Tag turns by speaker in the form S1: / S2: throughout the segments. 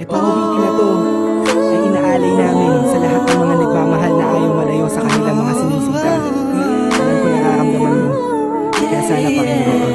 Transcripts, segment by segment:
S1: Itong awitin na to ay inaalay namin sa lahat ng mga nagmamahal na ayaw malayo sa kanilang mga sinisita. Alam ko nararamdaman mo, kaya sana pakinggan ko.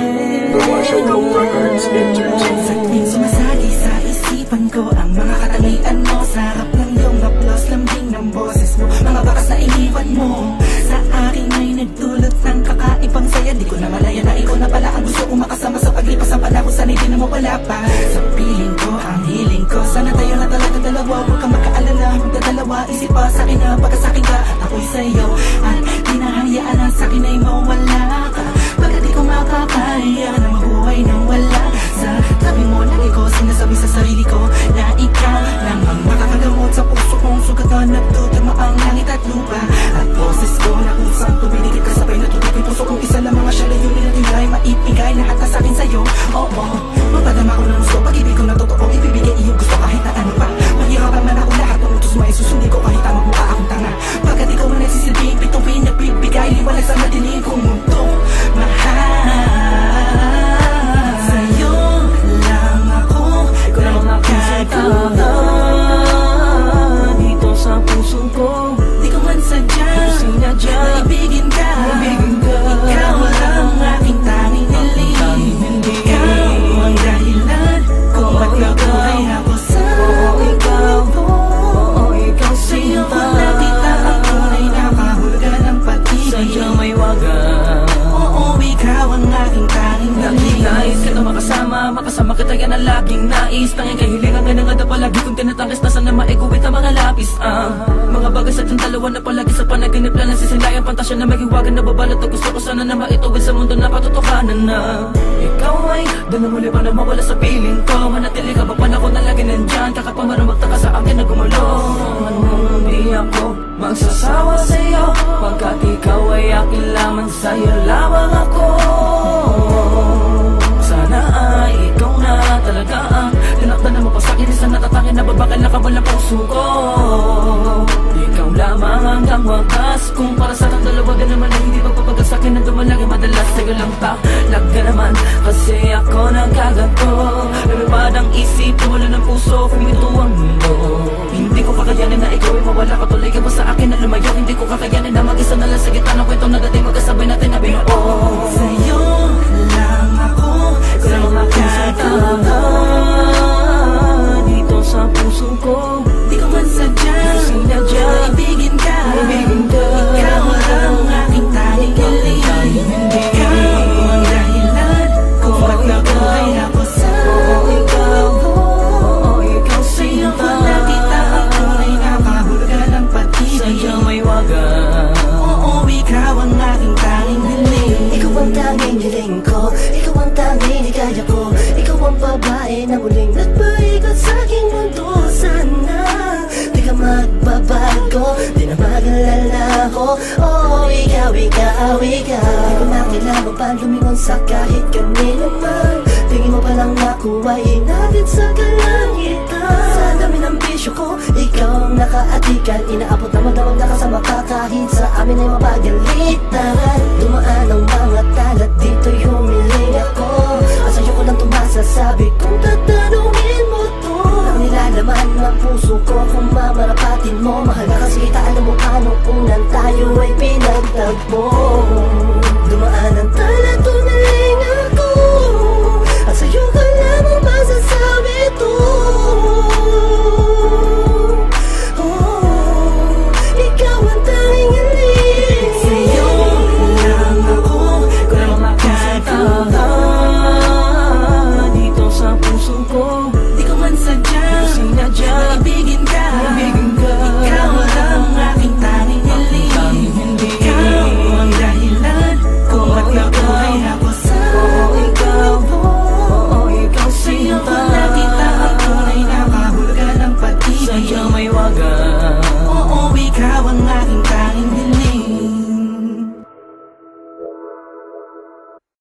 S2: Sa tuwing sumasagi sa isipan ko ang mga katangian mo, sa harap ng iyong haplos, lambing ng boses mo, mga bakas na iniwan mo sa akin ay nagdulot ng kakaibang saya. Di ko na malaya na ikaw na pala ang gusto kong makasama sa paglipas ng panahon. Sana'y di na mawala pa sa piling ko, ang hiling ko. Sana tayo na talaga dalawa, huwag kang makaalala. Magdadalawa, isip pa sa akin na pagkasakin ka, ako'y sa'yo. At di na hayaan na sa akin ay mawala ka, pagkat di ko makakaya na mabuhay nang wala sa tabi mo. Lagi ko sinasabi sa sarili ko na ikaw lang ang makakagamot sa puso kong sugatan. Nagtutugma ang langit at lupa at boses ko na kusang tumiligid ka sabay natutok yung puso kong isa lang. Mga siya layunin at hindi ay maipigay lahat na sa akin sa'yo. Oo, mapadama ko ng gusto, pag-ibig ko na totoo, ibibigay iyong gusto kahit na ano pa. Mahirapan man ako, lahat ng utos mo ay susundin ko kahit tamang mukha akong tanga. Pagkat ikaw na nagsisilbing pituin, nagbibigay liwanag sa madilim kong mundo. Mahal sa'yo lang ako, ikaw lang ang makakagawa dito sa puso ko. Di ko man sadya na ibigin ka, ikaw lang ang aking tanging hiling. Ikaw ang dahilan kung ba't nabuhay ako sa mundo. Sa'yo ko nakita ang tunay na kahulugan ng pag-ibig. Sadyang may wagan, oo, ikaw ang aking tanging hiling. Nais kita makasama kita, yan ang laging nais. Tanging kahilingan nga na nga palagi kong tinatangis na sana maiguwit ang mga lapis. Mga bagay sa tiyang dalawa na palagi sa panaginip lang nasisinlayang pantasya na may hiwagan na babalot. At gusto ko sana na maituwid sa mundo na patutukanan na ikaw ay doon na muli pa na mawala sa piling ko. Manatili ka ba panahon na lagi nandyan, kakapamara magtaka sa akin na gumulong. Hindi ako magsasawa sa'yo, pagkat ikaw ay akin lamang, sa'yo lamang ako. Sana ay ikaw na talaga ang tinakda na mapasakit, isang natatangin na babakal na kabal ng puso ko. Ikaw lamang hanggang wakas, kung para sa ating dalawa din naman ay hindi pagpapagal sa'kin na dumalaki. Madalas sa'yo lang talaga naman, kasi ako nagkagato. Lumipad ang isip, wala ng puso, kumito ang mundo. Hindi ko kakayanin na ikaw ay mawala ka, tuloy ka ba sa akin na lumayo. Hindi ko kakayanin na mag-isa na lang sa gitna ng kwento na dati magkasabay natin na binuo. Sa'yo lang ako, ikaw lang ang makakagawa dito sa puso ko. Di ko man sadya na ibigin ka, ikaw lang ang aking tanging hiling. Ikaw ang dahilan kung ba't nabuhay ako sa mundo. Sa'yo ko nakita ang tunay na kahulugan ng pag-ibig. Sadyang may wagan, oo, ikaw ang aking tanging hiling.
S3: Ikaw ang tanging hiling ko, ikaw ang tanging hikaya ko. Ikaw ang babae na muling nagpaikot sa aking mundo. Sana di ka magbabago, di na mag-alala ko. Oh, ikaw, ikaw, ikaw. Di ko na kailangan pa lumingon sa kahit kanina man. Tingin mo palang nakuha, inatid sa kalangitan. Sa dami ng bisyo ko, ikaw ang nakaatikan. Inaabot na magdawag na kasama ka kahit sa amin ay mapagalitan. Dumaan ang mga talat, dito'y humiling ako. At sa'yo ko lang tumasasabi kung tatanungin mo to. Ang nilalaman ng puso ko kung mamarapatin mo. Mahal na kasi kita, alam mo paano unang tayo ay pinagtagpo. Dumaan ang talat,